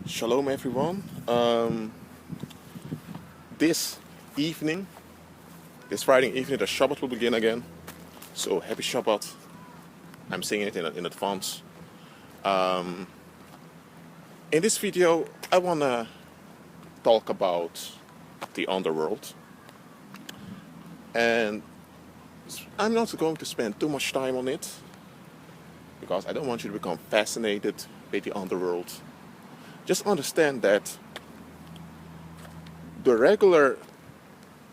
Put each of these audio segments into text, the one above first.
Shalom, everyone. This evening, this Friday evening, the Shabbat will begin again. So happy Shabbat. I'm saying it in advance. In this video, I want to talk about the underworld. And I'm not going to spend too much time on it because I don't want you to become fascinated with the underworld. Just understand that the regular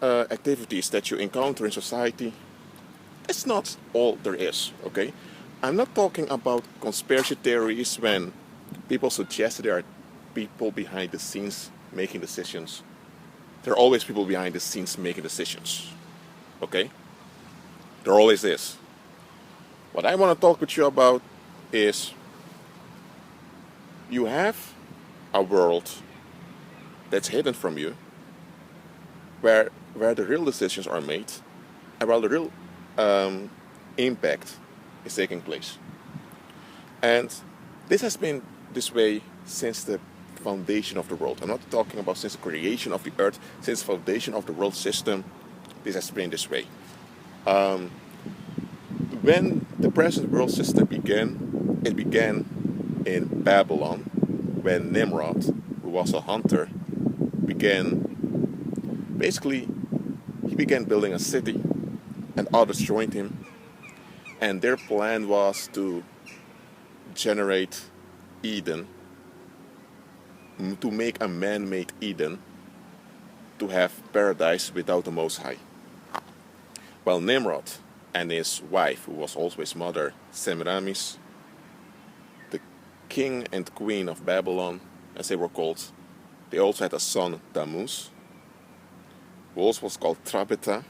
activities that you encounter in society, it's not all there is, okay? I'm not talking about conspiracy theories when people suggest that there are people behind the scenes making decisions. There are always people behind the scenes making decisions, okay? There always is. What I want to talk with you about is you have a world that's hidden from you, where the real decisions are made, and where the real impact is taking place. And this has been this way since the foundation of the world. I'm not talking about since the creation of the earth, since the foundation of the world system. This has been this way. When the present world system began, it began in Babylon, when Nimrod, who was a hunter, he began building a city, and others joined him, and their plan was to generate Eden, to make a man-made Eden, to have paradise without the Most High. Well, Nimrod and his wife, who was also his mother, Semiramis, the king and queen of Babylon, as they were called, they also had a son, Tammuz, who also was called Tabitha.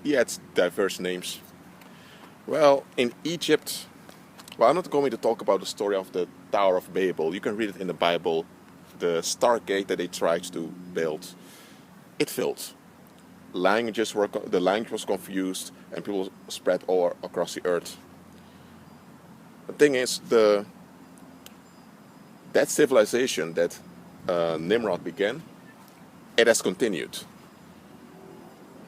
He had diverse names. Well, in Egypt, I'm not going to talk about the story of the Tower of Babel. You can read it in the Bible. The Stargate that they tried to build, it failed. The language was confused, and people spread all across the earth. The thing is, that civilization that Nimrod began, it has continued.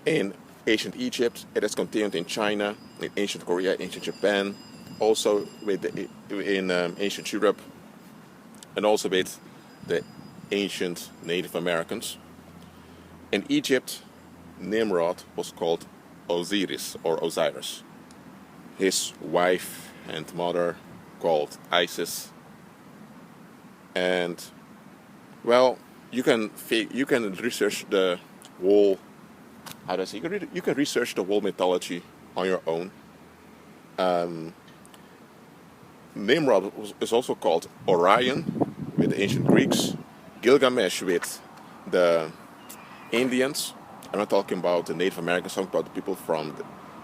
In ancient Egypt, it has continued in China, in ancient Korea, ancient Japan, also in ancient Europe, and also with the ancient Native Americans. In Egypt, Nimrod was called Osiris or Osiris. His wife and mother called Isis. And well, you can research the whole. You can research the whole mythology on your own. Nimrod is also called Orion with the ancient Greeks, Gilgamesh with the Indians. I'm not talking about the Native Americans, I'm talking about the people from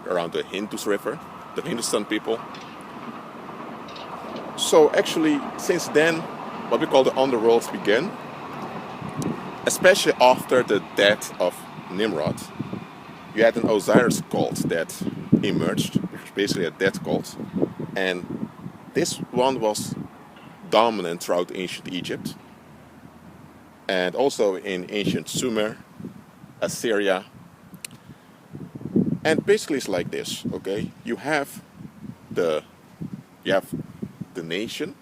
around the Indus River, the Hindustan people. So actually, since then, what we call the underworld began, especially after the death of Nimrod. You had an Osiris cult that emerged, which was basically a death cult, and this one was dominant throughout ancient Egypt, and also in ancient Sumer, Assyria. And basically it's like this, okay? You have the nation,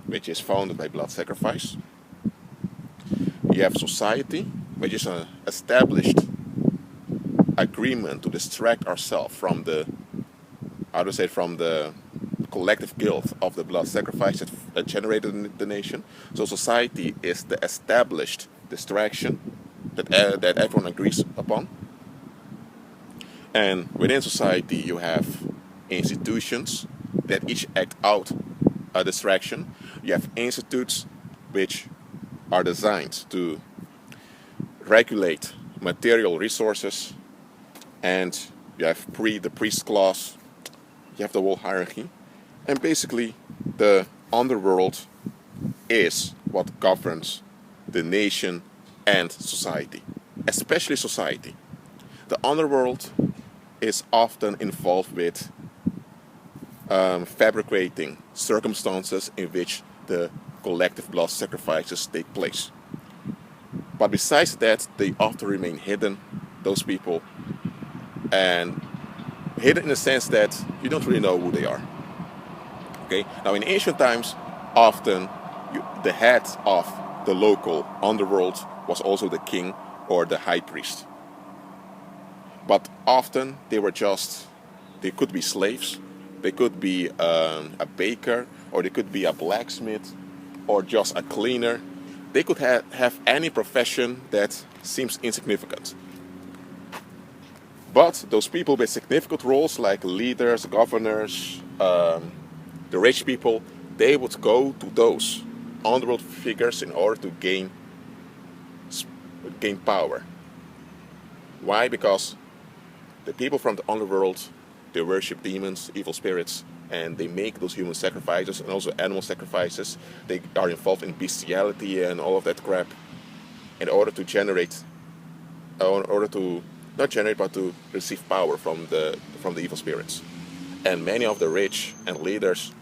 which is founded by blood sacrifice. You have society, which is an established agreement to distract ourselves from the collective guilt of the blood sacrifice that generated the nation. So society is the established distraction that everyone agrees upon. And within society, you have institutions that each act out a distraction. You have institutes which are designed to regulate material resources, and you have the priest class, you have the whole hierarchy, and basically the underworld is what governs the nation and society, especially society. The underworld is often involved with fabricating circumstances in which the collective blood sacrifices take place. But besides that, they often remain hidden, those people, and hidden in the sense that you don't really know who they are. Okay. Now, in ancient times, often the head of the local underworld was also the king or the high priest. But often they could be slaves, they could be a baker, or they could be a blacksmith, or just a cleaner. They could have any profession that seems insignificant. But those people with significant roles like leaders, governors, the rich people, they would go to those underworld figures in order to gain power. Why? Because the people from the underworld, they worship demons, evil spirits, and they make those human sacrifices and also animal sacrifices. They are involved in bestiality and all of that crap in order to to receive power from the evil spirits. And many of the rich and leaders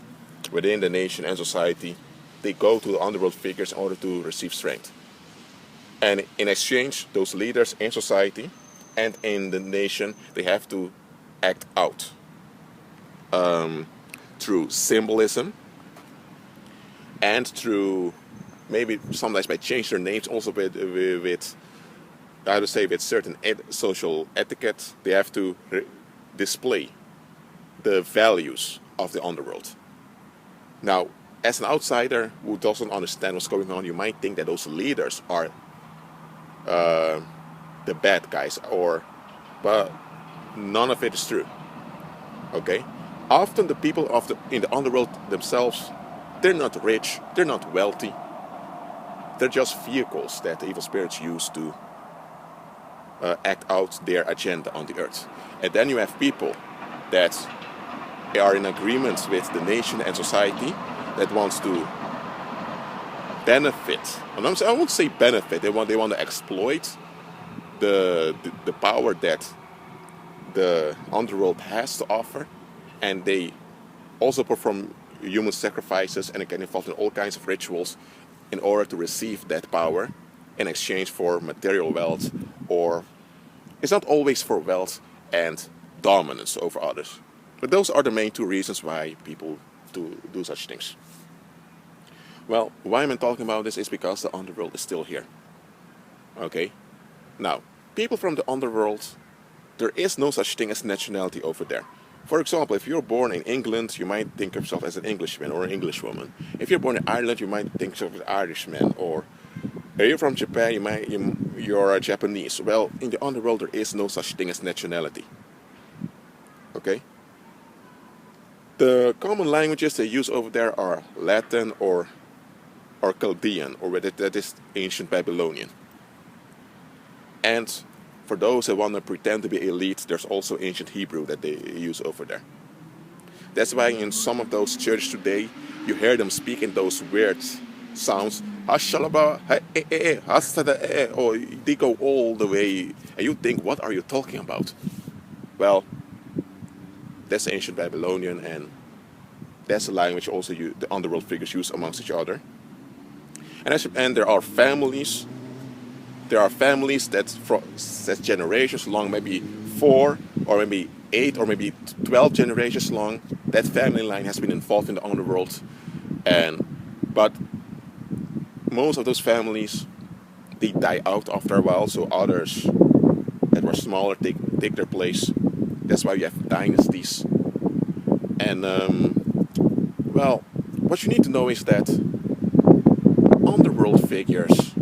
within the nation and society, they go to the underworld figures in order to receive strength. And in exchange, those leaders in society and in the nation, they have to act out through symbolism and through maybe sometimes by change their names also with I would say with certain social etiquette. They have to display the values of the underworld. Now, as an outsider who doesn't understand what's going on, you might think that those leaders are the bad guys, but none of it is true. Okay, often the people in the underworld themselves, they're not rich, they're not wealthy. They're just vehicles that the evil spirits use to act out their agenda on the earth. And then you have people that are in agreement with the nation and society that wants to benefit. I won't say benefit. They want to exploit the power that the underworld has to offer, and they also perform human sacrifices and get involved in all kinds of rituals in order to receive that power in exchange for material wealth, or it's not always for wealth and dominance over others. But those are the main two reasons why people do such things. Well, why am I talking about this is because the underworld is still here. Okay? Now, people from the underworld, there is no such thing as nationality over there. For example, if you're born in England, you might think of yourself as an Englishman or an Englishwoman. If you're born in Ireland, you might think of yourself as an Irishman. Or if you're from Japan, you're a Japanese. Well, in the underworld, there is no such thing as nationality. Okay? The common languages they use over there are Latin or Chaldean, or that is ancient Babylonian. And for those that want to pretend to be elite, there's also ancient Hebrew that they use over there. That's why in some of those churches today, you hear them speak in those weird sounds. Or they go all the way, and you think, what are you talking about? Well, that's ancient Babylonian, and that's the language also the underworld figures use amongst each other. And there are families. There are families that's generations long, maybe 4 or maybe 8 or maybe 12 generations long. That family line has been involved in the underworld, but most of those families, they die out after a while. So others that were smaller take their place. That's why you have dynasties. And well, what you need to know is that underworld figures,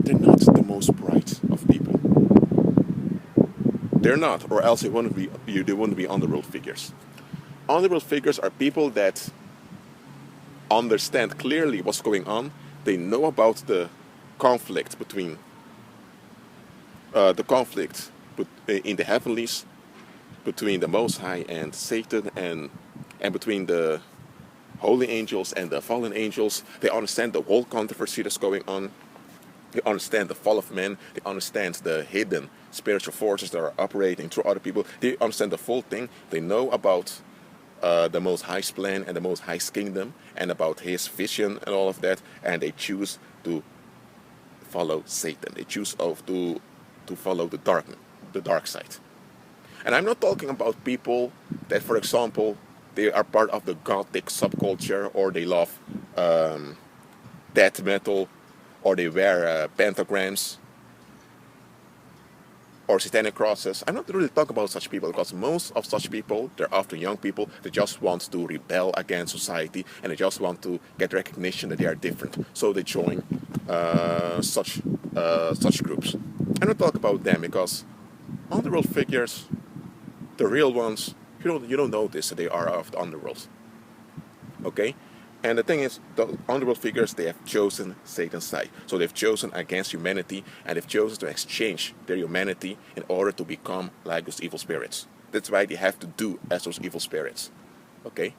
they're not the most bright of people. They're not, or else they wouldn't be underworld figures. Underworld figures are people that understand clearly what's going on. They know about the conflict in the heavenlies, between the Most High and Satan, and between the holy angels and the fallen angels. They understand the whole controversy that's going on. They understand the fall of man. They understand the hidden spiritual forces that are operating through other people. They understand the full thing. They know about the Most High's plan and the Most High's kingdom and about His vision and all of that, and they choose to follow Satan. They choose to follow the dark side. And I'm not talking about people that, for example, they are part of the gothic subculture, or they love death metal, or they wear pentagrams or satanic crosses. I'm not really talking about such people, because most of such people, they're often young people. They just want to rebel against society, and they just want to get recognition that they are different. So they join such groups. I'm not talking about them, because underworld figures, the real ones, you don't notice that they are of the underworld. Okay? And the thing is, the underworld figures, they have chosen Satan's side. So they've chosen against humanity, and they've chosen to exchange their humanity in order to become like those evil spirits. That's why they have to do as those evil spirits. Okay?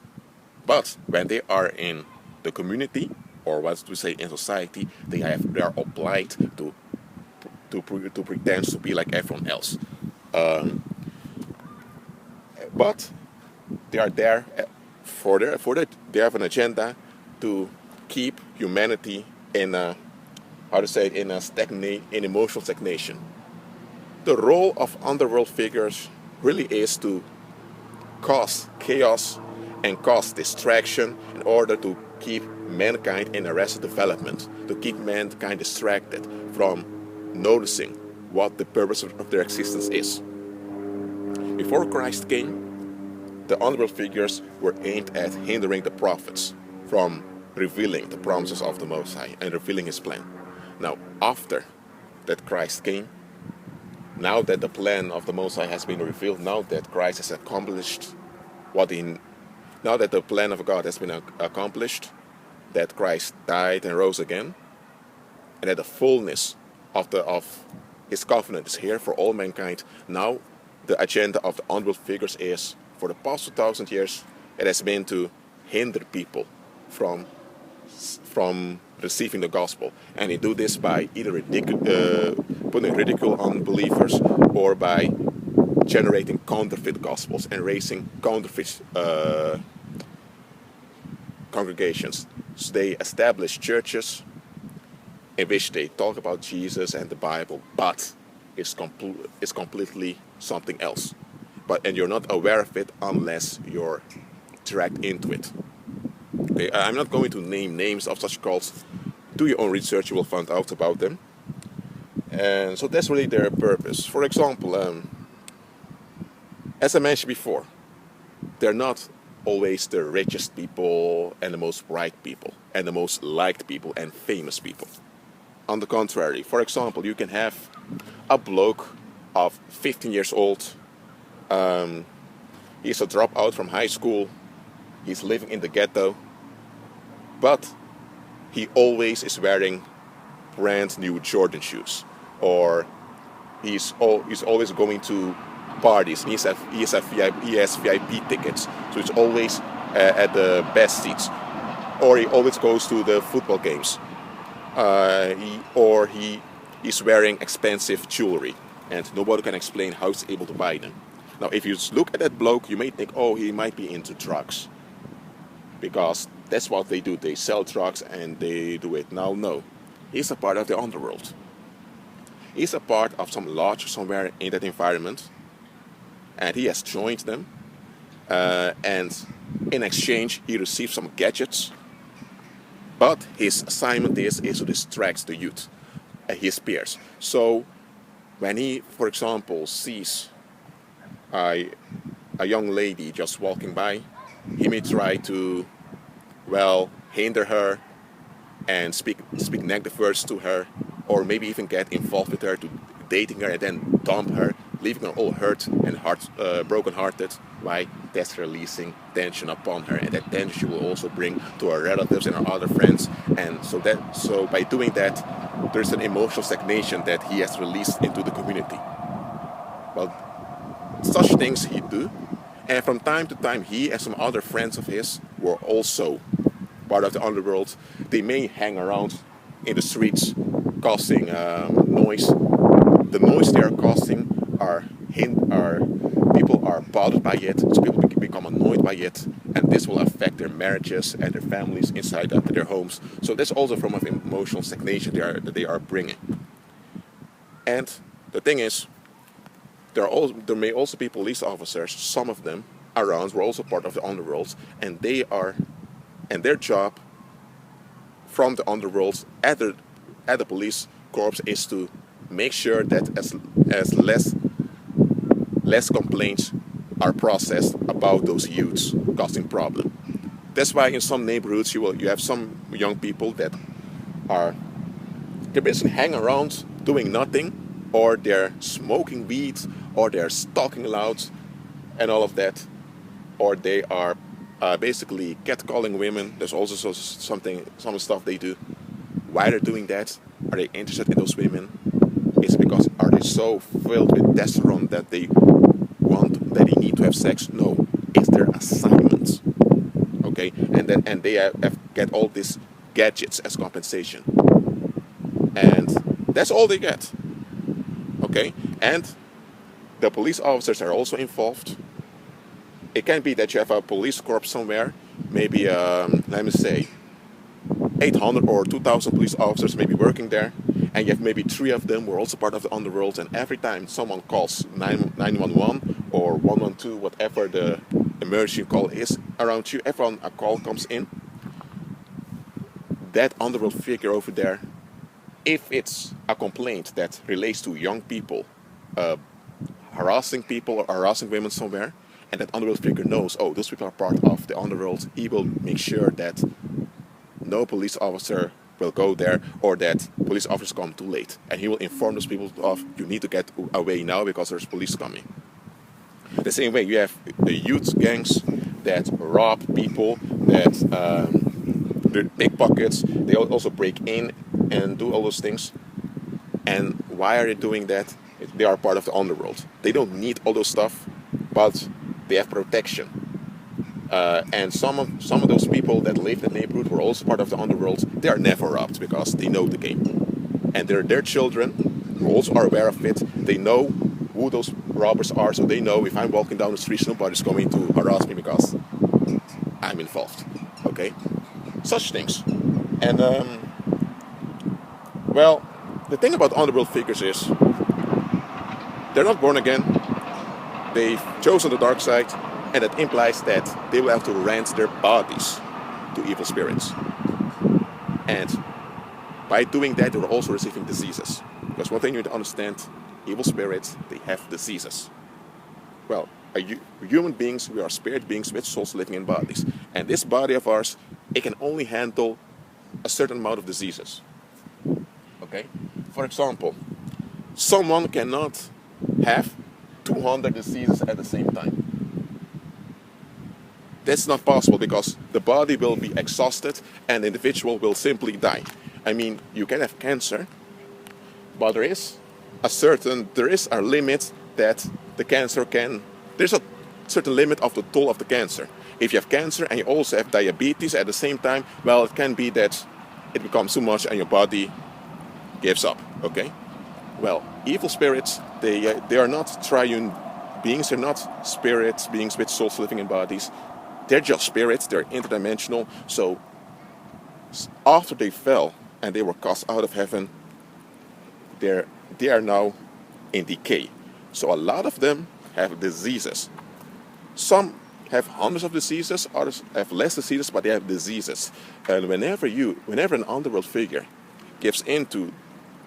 But when they are in the community, or what we say in society, they are obliged to pretend to be like everyone else. But they are there for that. They have an agenda to keep humanity in a, in emotional stagnation. The role of underworld figures really is to cause chaos and cause distraction in order to keep mankind in arrested development, to keep mankind distracted from noticing what the purpose of their existence is. Before Christ came, the underworld figures were aimed at hindering the prophets from revealing the promises of the Most High and revealing His plan. Now, after that Christ came, now that the plan of the Most High has been revealed, now that Christ has accomplished now that the plan of God has been accomplished, that Christ died and rose again, and that the fullness of His covenant is here for all mankind, now the agenda of the underworld figures is, for the past 2,000 years, it has been to hinder people from receiving the gospel. And they do this by either putting ridicule on believers, or by generating counterfeit gospels and raising counterfeit congregations. So they establish churches in which they talk about Jesus and the Bible, but it's completely something else. And you're not aware of it unless you're dragged into it. Okay, I'm not going to name names of such cults. Do your own research, you will find out about them. And so that's really their purpose. For example, as I mentioned before, they're not always the richest people and the most bright people and the most liked people and famous people. On the contrary, for example, you can have a bloke of 15 years old. He's a dropout from high school. He's living in the ghetto. But he always is wearing brand new Jordan shoes. Or he's always going to parties. He has VIP tickets. So he's always at the best seats. Or he always goes to the football games. He's wearing expensive jewelry. And nobody can explain how he's able to buy them. Now, if you look at that bloke, you may think, oh, he might be into drugs. Because that's what they do. They sell drugs and they do it. Now, no. He's a part of the underworld. He's a part of some lodge somewhere in that environment. And he has joined them. And in exchange, he receives some gadgets. But his assignment is to distract the youth, his peers. So when he, for example, sees a young lady just walking by, he may try to, hinder her and speak negative words to her, or maybe even get involved with her, to dating her and then dump her, leaving her all hurt and broken-hearted. Why? That's releasing tension upon her, and that tension she will also bring to her relatives and her other friends. And so by doing that, there's an emotional stagnation that he has released into the community. Well, such things he do, and from time to time, he and some other friends of his who are also part of the underworld, they may hang around in the streets, causing noise. The noise they are causing are people are bothered by it, so people become annoyed by it, and this will affect their marriages and their families inside their homes. So there's also a form of emotional stagnation that they are bringing. And the thing is, there may also be police officers, some of them around, who are also part of the underworld, and their job from the underworld at the police corps is to make sure that as less complaints are processed about those youths causing problem. That's why in some neighborhoods you have some young people that they're basically hanging around doing nothing, or they're smoking weed, or they're talking loud and all of that, or they are basically catcalling women. There's also some stuff they do. Why they're doing that? Are they interested in those women? Is it because are they so filled with testosterone that they need to have sex? No, it's their assignment. Okay, and they get all these gadgets as compensation, and that's all they get. Okay, and the police officers are also involved. It can be that you have a police corps somewhere, maybe let me say 800 or 2,000 police officers maybe working there, and you have maybe 3 of them who are also part of the underworld, and every time someone calls 911 or 112, whatever the emergency call is around you, everyone a call comes in, that underworld figure over there, if it's a complaint that relates to young people harassing people or harassing women somewhere, and that underworld figure knows, oh, those people are part of the underworld, he will make sure that no police officer will go there, or that police officers come too late. And he will inform those people of, you need to get away now because there's police coming. The same way, you have the youth gangs that rob people, that they're pickpockets, they also break in and do all those things. And why are they doing that? They are part of the underworld. They don't need all those stuff, but they have protection. And some of those people that live in the neighborhood who are also part of the underworld, they are never robbed because they know the game. And their children who also are aware of it. They know who those robbers are, so they know if I'm walking down the street, nobody's going to harass me because I'm involved. Okay? Such things. And, well, the thing about underworld figures is they're not born again. They've chosen the dark side, and that implies that they will have to rent their bodies to evil spirits. And by doing that, they are also receiving diseases. Because one thing you need to understand, evil spirits, they have diseases. Well, human beings, we are spirit beings with souls living in bodies. And this body of ours, it can only handle a certain amount of diseases. Okay? For example, someone cannot have 200 diseases at the same time. That's not possible because the body will be exhausted and the individual will simply die. I mean, you can have cancer, but there is a limit that the cancer can, there's a certain limit of the toll of the cancer. If you have cancer and you also have diabetes at the same time, well, it can be that it becomes too much and your body gives up, okay? Well, evil spirits, they are not triune beings, they're not spirit beings with souls living in bodies. They're just spirits, they're interdimensional. So after they fell and they were cast out of heaven, they are now in decay. So a lot of them have diseases. Some have hundreds of diseases, others have less diseases, but they have diseases. And whenever an underworld figure gives into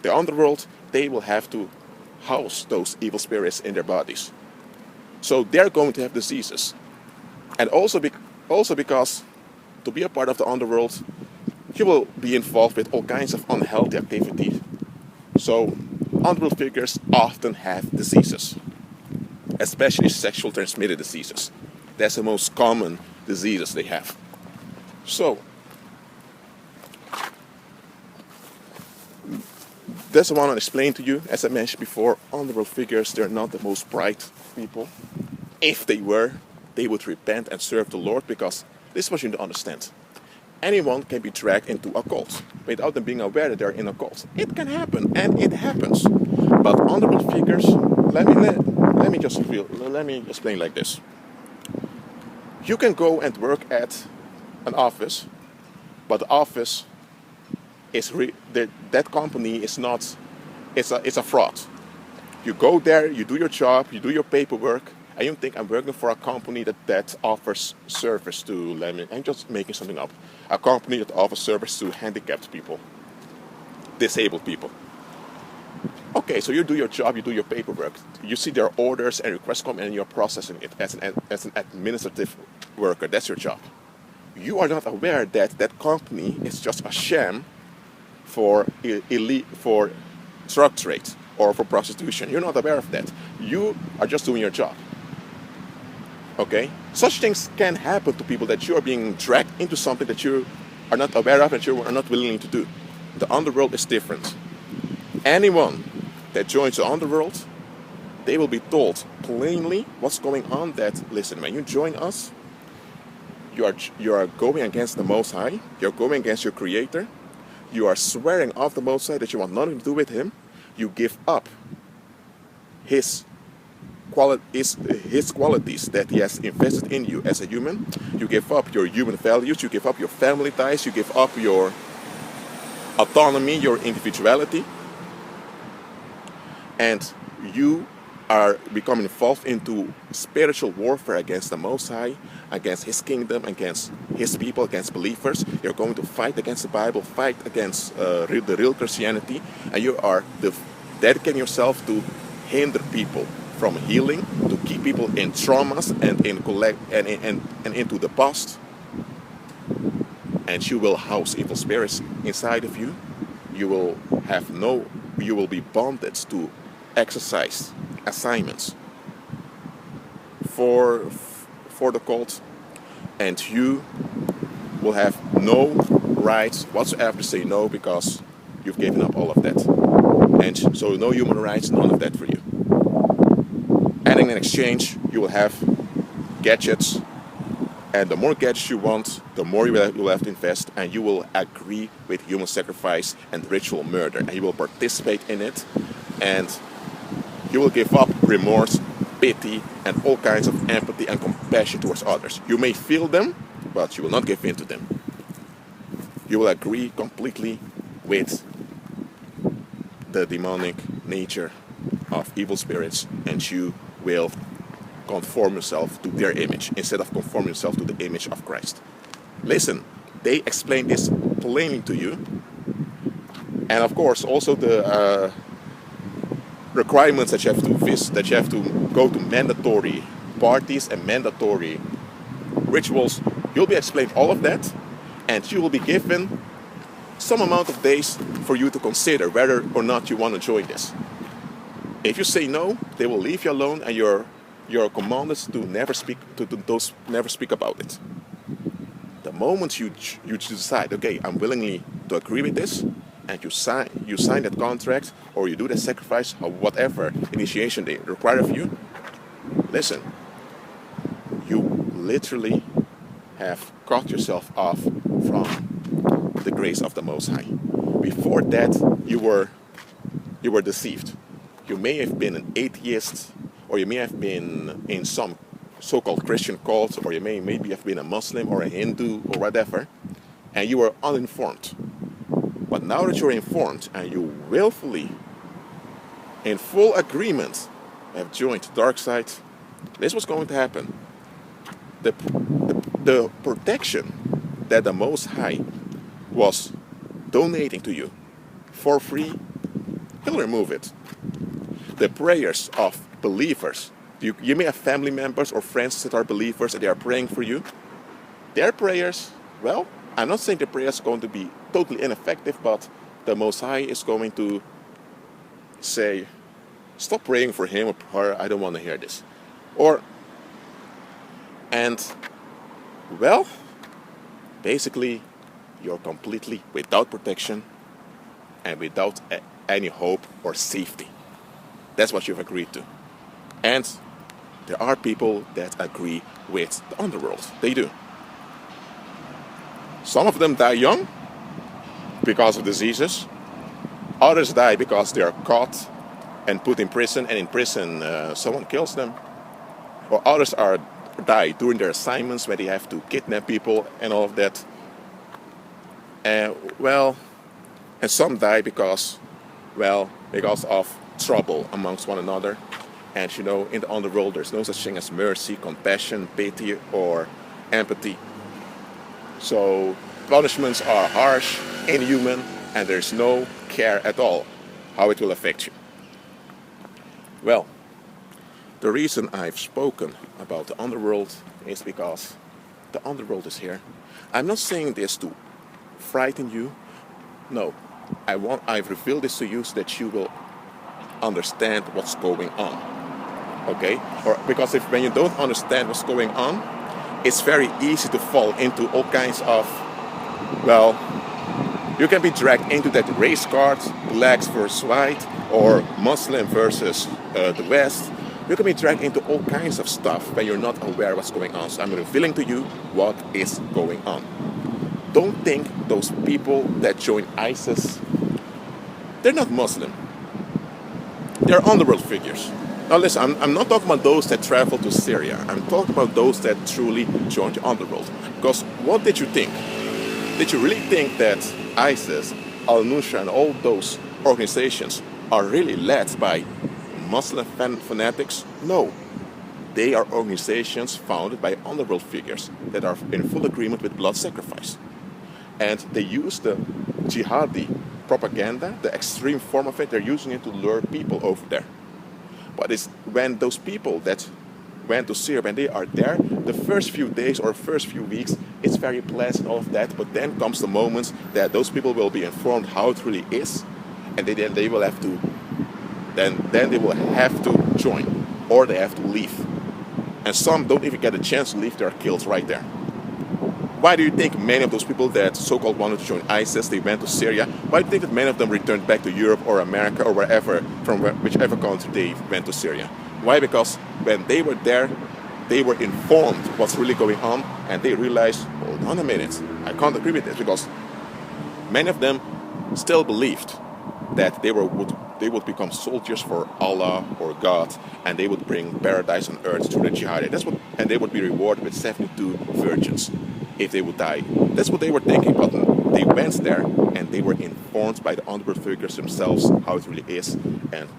the underworld, they will have to house those evil spirits in their bodies. So they're going to have diseases. And also because to be a part of the underworld, you will be involved with all kinds of unhealthy activity. So underworld figures often have diseases, especially sexual transmitted diseases. That's the most common diseases they have. So that's what I want to explain to you. As I mentioned before, underworld figures, they're not the most bright people. If they were, they would repent and serve the Lord, because this is what you need to understand. Anyone can be dragged into a cult without them being aware that they're in a cult. It can happen, and it happens. But underworld figures, let me let me explain like this. You can go and work at an office, but the office is that company is not. It's a fraud. You go there, you do your job, you do your paperwork, and you think I'm working for a company that offers service to. I'm just making something up. A company that offers service to handicapped people, disabled people. Okay, so you do your job, you do your paperwork. You see their orders and requests come in and you're processing it as an administrative worker. That's your job. You are not aware that that company is just a sham for for drug trade or for prostitution. You're not aware of that. You are just doing your job. Okay? Such things can happen to people that you are being dragged into something that you are not aware of and you are not willing to do. The underworld is different. Anyone that joins the underworld, they will be told plainly what's going on. That, listen, when you join us, you are going against the Most High, you're going against your Creator, you are swearing off the Most High that you want nothing to do with Him, you give up His qualities that He has invested in you as a human, you give up your human values, you give up your family ties, you give up your autonomy, your individuality, and you are becoming involved into spiritual warfare against the Most High, against His kingdom, against His people, against believers. You're going to fight against the Bible, fight against the real Christianity, and you are dedicating yourself to hinder people from healing, to keep people in traumas and into the past. And you will house evil spirits inside of you. You will be bonded to exercise assignments for the cult, and you will have no rights whatsoever to say no, because you've given up all of that. And so no human rights, none of that for you. And in exchange, you will have gadgets, and the more gadgets you want, the more you will have to invest, and you will agree with human sacrifice and ritual murder, and you will participate in it, and you will give up remorse, pity, and all kinds of empathy and compassion towards others. You may feel them, but you will not give in to them. You will agree completely with the demonic nature of evil spirits, and you will conform yourself to their image instead of conforming yourself to the image of Christ. Listen, they explain this plainly to you, and of course also the requirements that you have to go to mandatory parties and mandatory rituals. You'll be explained all of that, and you will be given some amount of days for you to consider whether or not you want to join this. If you say no, they will leave you alone, and you're commanded to never speak about it. The moment you decide, okay, I'm willingly to agree with this, and you sign that contract, or you do the sacrifice, or whatever initiation they require of you, listen, you literally have cut yourself off from the grace of the Most High. Before that, you were deceived. You may have been an atheist, or you may have been in some so-called Christian cult, or you maybe have been a Muslim or a Hindu or whatever, and you were uninformed. But now that you're informed and you willfully, in full agreement, have joined the dark side, this was going to happen. The protection that the Most High was donating to you for free, He'll remove it. The prayers of believers, you may have family members or friends that are believers and they are praying for you. Their prayers, well, I'm not saying the prayers are going to be totally ineffective, but the Most High is going to say, stop praying for him or her, I don't want to hear this. Well, basically, you're completely without protection and without any hope or safety. That's what you've agreed to. And there are people that agree with the underworld. They do. Some of them die young because of diseases. Others die because they are caught and put in prison, and in prison someone kills them. Or others are die during their assignments where they have to kidnap people and all of that. Well, and some die because of trouble amongst one another. And you know, in the underworld, there's no such thing as mercy, compassion, pity, or empathy. So punishments are harsh, inhuman, and there's no care at all how it will affect you. Well, the reason I've spoken about the underworld is because the underworld is here. I'm not saying this to frighten you. No, I've revealed this to you so that you will understand what's going on. Okay? Or because when you don't understand what's going on, it's very easy to fall into all kinds of, you can be dragged into that race card, blacks versus white, or Muslim versus the West. You can be dragged into all kinds of stuff when you're not aware of what's going on. So I'm revealing to you what is going on. Don't think those people that join ISIS, they're not Muslim. They're underworld figures. Now listen, I'm not talking about those that travel to Syria. I'm talking about those that truly join the underworld. Because what did you think? Did you really think that ISIS, Al-Nusra, and all those organizations are really led by Muslim fanatics? No. They are organizations founded by underworld figures that are in full agreement with blood sacrifice. And they use the jihadi propaganda, the extreme form of it, they're using it to lure people over there. But it's when those people that went to Syria, when they are there, the first few days or first few weeks, it's very pleasant, all of that, but then comes the moment that those people will be informed how it really is, and then they will have to, then they will have to join, or they have to leave. And some don't even get a chance to leave, they are killed right there. Why do you think many of those people that so-called wanted to join ISIS, they went to Syria, why do you think that many of them returned back to Europe or America or wherever, from whichever country they went to Syria? Why? Because when they were there, they were informed what's really going on, and they realized, hold on a minute, I can't agree with this, because many of them still believed that they would become soldiers for Allah or God, and they would bring paradise on earth to the jihadi. And they would be rewarded with 72 virgins if they would die. That's what they were thinking, but they went there and they were informed by the underworld figures themselves how it really is, and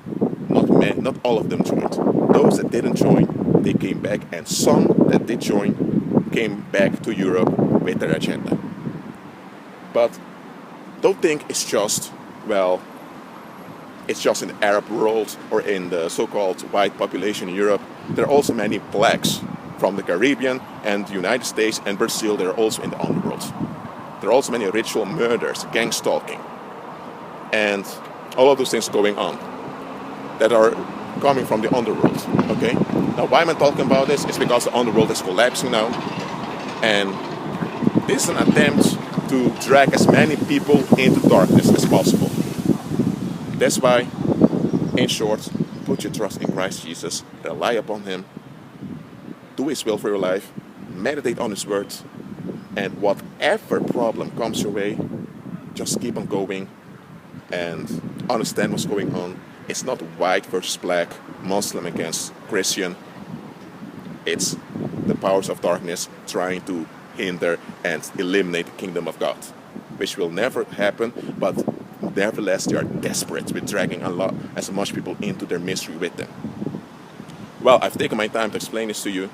not all of them joined. Those that didn't join, they came back, and some that did join came back to Europe with their agenda. But don't think it's just in the Arab world or in the so-called white population in Europe. There are also many blacks from the Caribbean and the United States and Brazil. They're also in the underworld. There are also many ritual murders, gang stalking, and all of those things going on that are coming from the underworld. Okay? Now, why am I talking about this? It's because the underworld is collapsing now, and this is an attempt to drag as many people into darkness as possible. That's why, in short, put your trust in Christ Jesus, rely upon Him, do His will for your life, meditate on His words, and whatever problem comes your way, just keep on going and understand what's going on. It's not white versus black, Muslim against Christian. It's the powers of darkness trying to hinder and eliminate the kingdom of God, which will never happen, but nevertheless they are desperate with dragging as much people into their misery with them. Well, I've taken my time to explain this to you.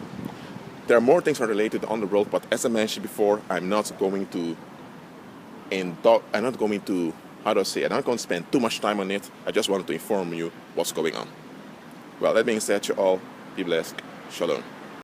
There are more things related to the underworld, but as I mentioned before, I'm not going to spend too much time on it. I just wanted to inform you what's going on. Well, that being said, you all, be blessed. Shalom.